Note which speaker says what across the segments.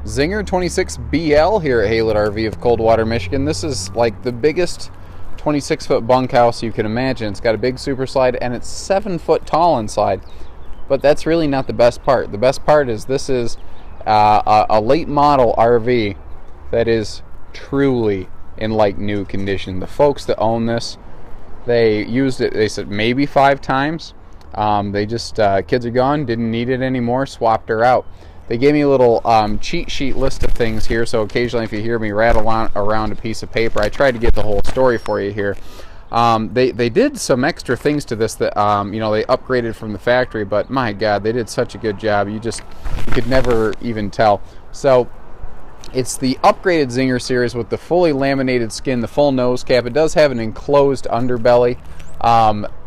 Speaker 1: Zinger 26BL here at Haylett RV of Coldwater, Michigan. This is like the biggest 26-foot bunkhouse you can imagine. It's got a big super slide and it's 7 foot tall inside. But that's really not the best part. The best part is this is a late model RV that is truly in like new condition. The folks that own this, they used it, they said maybe 5 times. They just, kids are gone, didn't need it anymore, swapped her out. They gave me a little cheat sheet list of things here, so occasionally if you hear me rattle on around a piece of paper, I tried to get the whole story for you here. They did some extra things to this that, you know, they upgraded from the factory, but my God, they did such a good job. You could never even tell. So it's the upgraded Zinger series with the fully laminated skin, the full nose cap. It does have an enclosed underbelly.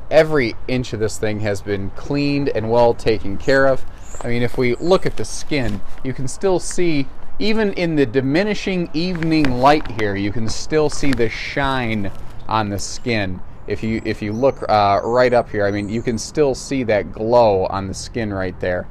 Speaker 1: Every inch of this thing has been cleaned and well taken care of. I mean, if we look at the skin, you can still see, even in the diminishing evening light here, you can still see the shine on the skin. If you look right up here, I mean, you can still see that glow on the skin right there.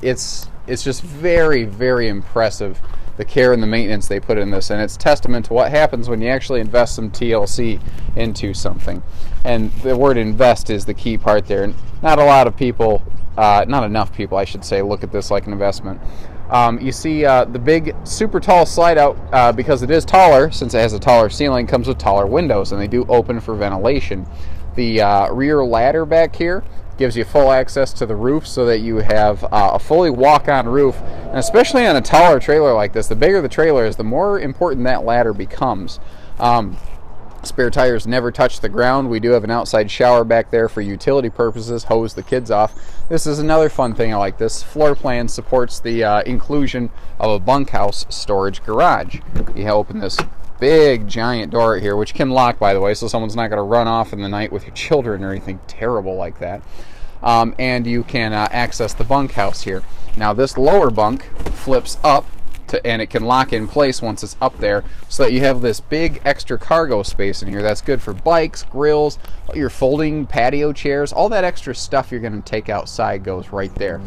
Speaker 1: It's just very, very impressive, the care and the maintenance they put in this, and it's testament to what happens when you actually invest some TLC into something. And the word invest is the key part there. Not a lot of people, not enough people, I should say, look at this like an investment. You see the big super tall slide out, because it is taller, since it has a taller ceiling, comes with taller windows, and they do open for ventilation. The rear ladder back here gives you full access to the roof so that you have a fully walk-on roof. And especially on a taller trailer like this, the bigger the trailer is, the more important that ladder becomes. Spare tires never touch the ground. We do have an outside shower back there for utility purposes, hose the kids off. This is another fun thing I like. This floor plan supports the inclusion of a bunkhouse storage garage. You open this big giant door here, which can lock, by the way, so someone's not going to run off in the night with your children or anything terrible like that. And you can access the bunkhouse here. Now this lower bunk flips up, and it can lock in place once it's up there, so that you have this big extra cargo space in here. That's good for bikes, grills, your folding patio chairs, all that extra stuff you're going to take outside goes right there.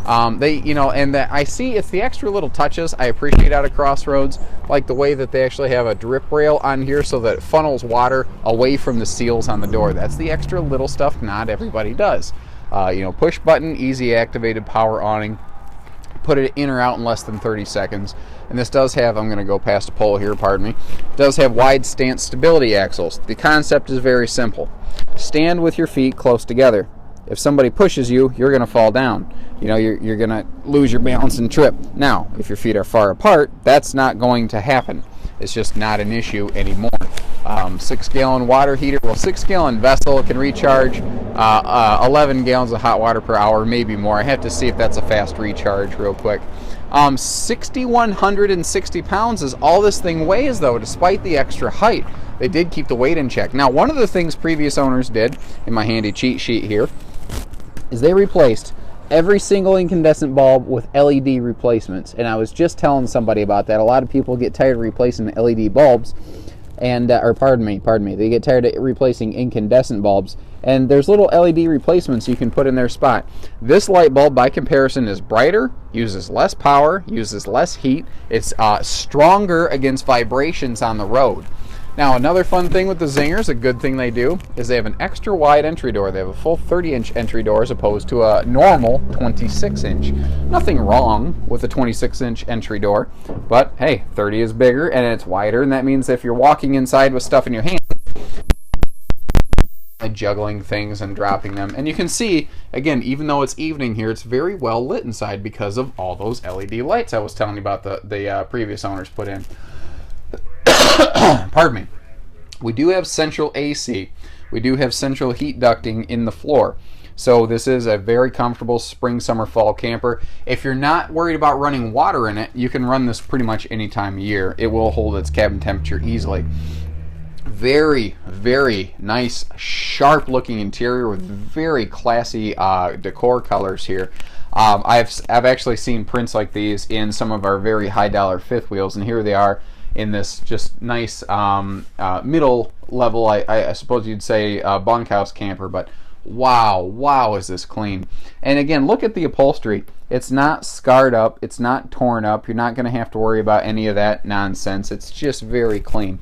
Speaker 1: I see it's the extra little touches I appreciate out of CrossRoads, like the way that they actually have a drip rail on here so that it funnels water away from the seals on the door. That's the extra little stuff not everybody does. Push button, easy activated power awning. Put it in or out in less than 30 seconds. And this does have, I'm going to go past a pole here, pardon me, it does have wide stance stability axles. The concept is very simple. Stand with your feet close together. If somebody pushes you, you're going to fall down. You're going to lose your balance and trip. Now, if your feet are far apart, that's not going to happen. It's just not an issue anymore. 6-gallon water heater, 6-gallon vessel can recharge 11 gallons of hot water per hour, maybe more. I have to see if that's a fast recharge real quick. 6,160 pounds is all this thing weighs, though, despite the extra height. They did keep the weight in check. Now, one of the things previous owners did, in my handy cheat sheet here, is they replaced every single incandescent bulb with LED replacements. And I was just telling somebody about that. A lot of people get tired of replacing LED bulbs, and pardon me, they get tired of replacing incandescent bulbs, and there's little LED replacements you can put in their spot. This light bulb, by comparison, is brighter, uses less power, uses less heat. It's stronger against vibrations on the road. Now, another fun thing with the Zingers, a good thing they do, is they have an extra wide entry door. They have a full 30-inch entry door as opposed to a normal 26-inch. Nothing wrong with a 26-inch entry door, but hey, 30 is bigger and it's wider, and that means if you're walking inside with stuff in your hand, juggling things and dropping them. And you can see, again, even though it's evening here, it's very well lit inside because of all those LED lights I was telling you about the previous owners put in. Pardon me. We do have central AC. We do have central heat ducting in the floor. So this is a very comfortable spring, summer, fall camper. If you're not worried about running water in it, you can run this pretty much any time of year. It will hold its cabin temperature easily. Very, very nice, sharp looking interior with very classy decor colors here. I've actually seen prints like these in some of our very high dollar fifth wheels, and here they are in this just nice middle level, I suppose you'd say, bunkhouse camper, but wow, is this clean. And again, look at the upholstery. It's not scarred up, it's not torn up. You're not going to have to worry about any of that nonsense. It's just very clean.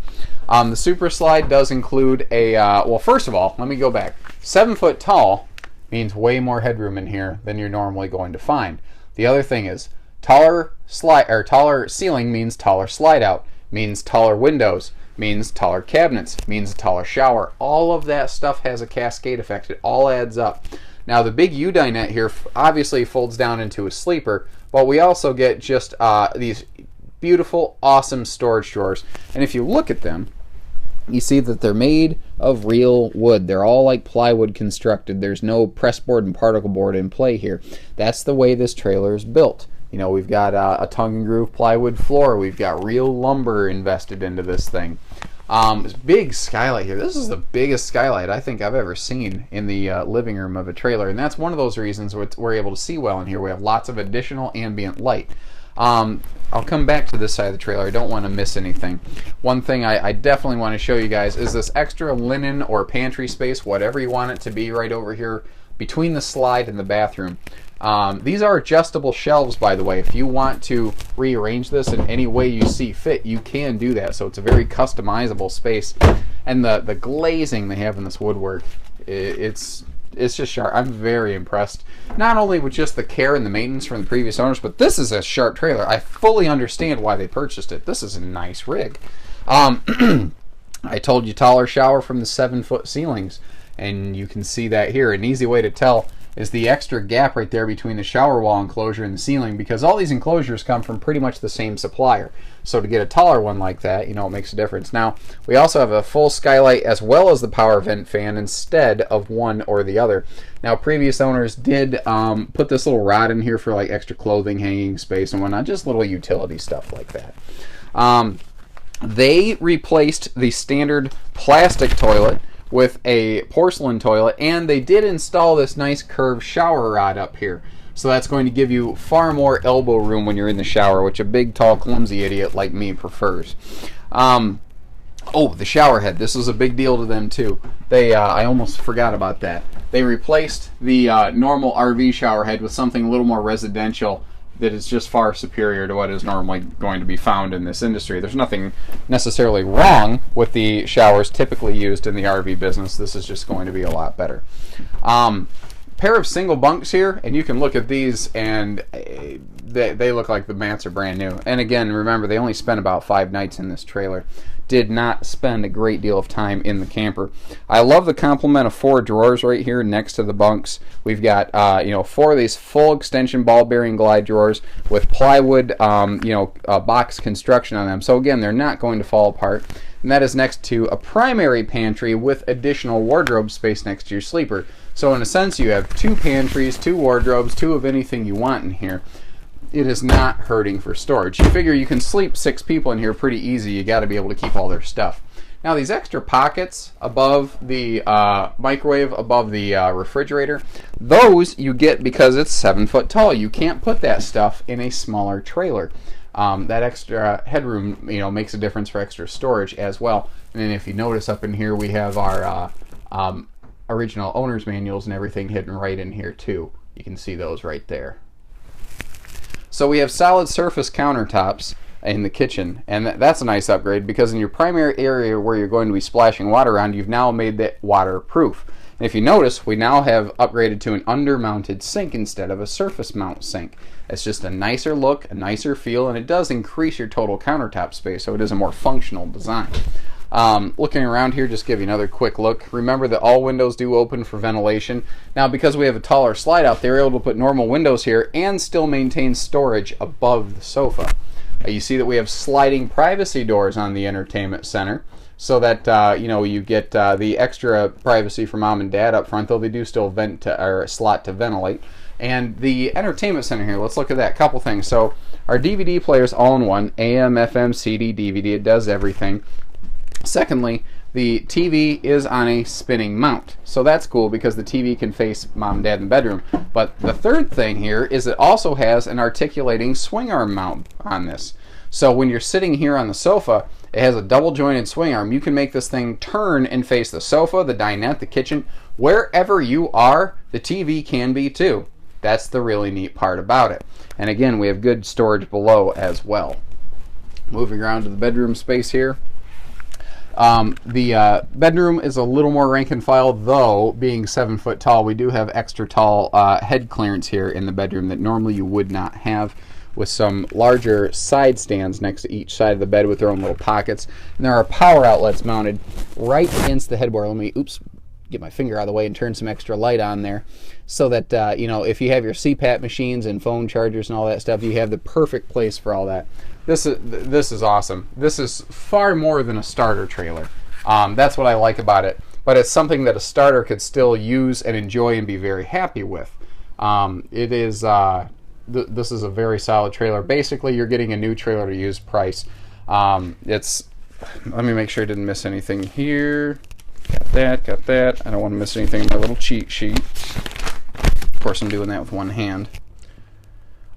Speaker 1: The Super Slide does include a, well, first of all, let me go back. 7 foot tall means way more headroom in here than you're normally going to find. The other thing is, taller ceiling means taller slide out, means taller windows, means taller cabinets, means a taller shower. All of that stuff has a cascade effect. It all adds up. Now the big U-dinette here obviously folds down into a sleeper, but we also get just these beautiful, awesome storage drawers. And if you look at them, you see that they're made of real wood. They're all like plywood constructed. There's no pressboard and particle board in play here. That's the way this trailer is built. You know, we've got a tongue and groove plywood floor. We've got real lumber invested into this thing. This big skylight here. This is the biggest skylight I think I've ever seen in the living room of a trailer, and that's one of those reasons we're able to see well in here. We have lots of additional ambient light. I'll come back to this side of the trailer. I don't want to miss anything. One thing I definitely want to show you guys is this extra linen or pantry space, whatever you want it to be, right over here between the slide and the bathroom. These are adjustable shelves, by the way. If you want to rearrange this in any way you see fit, you can do that. So it's a very customizable space. And the glazing they have in this woodwork, it's just sharp. I'm very impressed. Not only with just the care and the maintenance from the previous owners, but this is a sharp trailer. I fully understand why they purchased it. This is a nice rig. I told you taller shower from the 7 foot ceilings, and you can see that here. An easy way to tell is the extra gap right there between the shower wall enclosure and the ceiling, because all these enclosures come from pretty much the same supplier. So to get a taller one like that, you know, it makes a difference. Now, we also have a full skylight as well as the power vent fan instead of one or the other. Now, previous owners did put this little rod in here for like extra clothing, hanging space and whatnot, just little utility stuff like that. They replaced the standard plastic toilet with a porcelain toilet, and they did install this nice curved shower rod up here. So that's going to give you far more elbow room when you're in the shower, which a big, tall, clumsy idiot like me prefers. Oh, the shower head. This was a big deal to them too. They, I almost forgot about that. They replaced the normal RV shower head with something a little more residential that is just far superior to what is normally going to be found in this industry. There's nothing necessarily wrong with the showers typically used in the RV business. This is just going to be a lot better. Pair of single bunks here, and you can look at these and they look like the mats are brand new. And again, remember, they only spent about 5 nights in this trailer. Did not spend a great deal of time in the camper. I love the complement of 4 drawers right here next to the bunks. We've got 4 of these full extension ball bearing glide drawers with plywood box construction on them. So again, they're not going to fall apart. And that is next to a primary pantry with additional wardrobe space next to your sleeper. So in a sense, you have 2 pantries, 2 wardrobes, 2 of anything you want in here. It is not hurting for storage. You figure you can sleep 6 people in here pretty easy. You got to be able to keep all their stuff. Now these extra pockets above the microwave, above the refrigerator, those you get because it's 7 foot tall. You can't put that stuff in a smaller trailer. That extra headroom, makes a difference for extra storage as well. And then if you notice up in here, we have our original owner's manuals and everything hidden right in here too. You can see those right there. So we have solid surface countertops in the kitchen, and that's a nice upgrade because in your primary area where you're going to be splashing water around, you've now made that waterproof. And if you notice, we now have upgraded to an undermounted sink instead of a surface mount sink. It's just a nicer look, a nicer feel, and it does increase your total countertop space, so it is a more functional design. Looking around here, just give you another quick look. Remember that all windows do open for ventilation. Now, because we have a taller slide out, they're able to put normal windows here and still maintain storage above the sofa. You see that we have sliding privacy doors on the entertainment center, so that you get the extra privacy for mom and dad up front, though they do still slot to ventilate. And the entertainment center here, let's look at that. Couple things. So our DVD player's all in one, AM, FM, CD, DVD. It does everything. Secondly, The TV is on a spinning mount, so that's cool because the TV can face mom and dad in the bedroom. But the third thing here is it also has an articulating swing arm mount on this. So when you're sitting here on the sofa, it has a double jointed swing arm. You can make this thing turn and face the sofa, the dinette, the kitchen. Wherever you are, the TV can be too. That's the really neat part about it. And again, we have good storage below as well. Moving around to the bedroom space here. The bedroom is a little more rank and file, though being 7 foot tall, we do have extra tall head clearance here in the bedroom that normally you would not have, with some larger side stands next to each side of the bed with their own little pockets. And there are power outlets mounted right against the headboard. Let me, get my finger out of the way and turn some extra light on there, so that you know, if you have your CPAP machines and phone chargers and all that stuff, you have the perfect place for all that. This is awesome. This is far more than a starter trailer. That's what I like about it. But it's something that a starter could still use and enjoy and be very happy with. It is. This is a very solid trailer. Basically, you're getting a new trailer to use price. It's. Let me make sure I didn't miss anything here. Got that. I don't want to miss anything in my little cheat sheet. Of course, I'm doing that with one hand.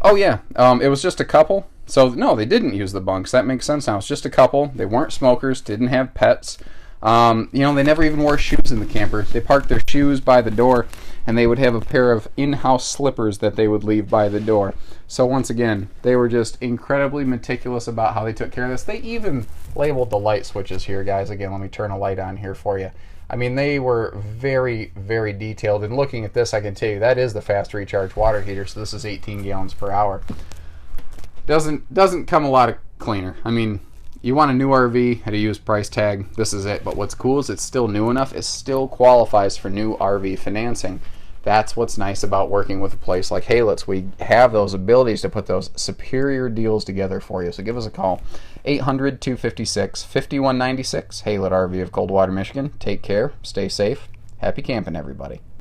Speaker 1: Oh yeah, it was just a couple. So no, they didn't use the bunks. That makes sense now. It's just a couple. They weren't smokers, didn't have pets. You know, they never even wore shoes in the camper. They parked their shoes by the door, and they would have a pair of in-house slippers that they would leave by the door. So once again, they were just incredibly meticulous about how they took care of this. They even labeled the light switches here, guys. Again, let me turn a light on here for you. I mean, they were very, very detailed. And looking at this, I can tell you that is the fast recharge water heater. So this is 18 gallons per hour. Doesn't come a lot of cleaner. I mean, you want a new RV at a used price tag, this is it. But what's cool is it's still new enough. It still qualifies for new RV financing. That's what's nice about working with a place like Haylets. We have those abilities to put those superior deals together for you. So give us a call. 800-256-5196. Haylet RV of Coldwater, Michigan. Take care. Stay safe. Happy camping, everybody.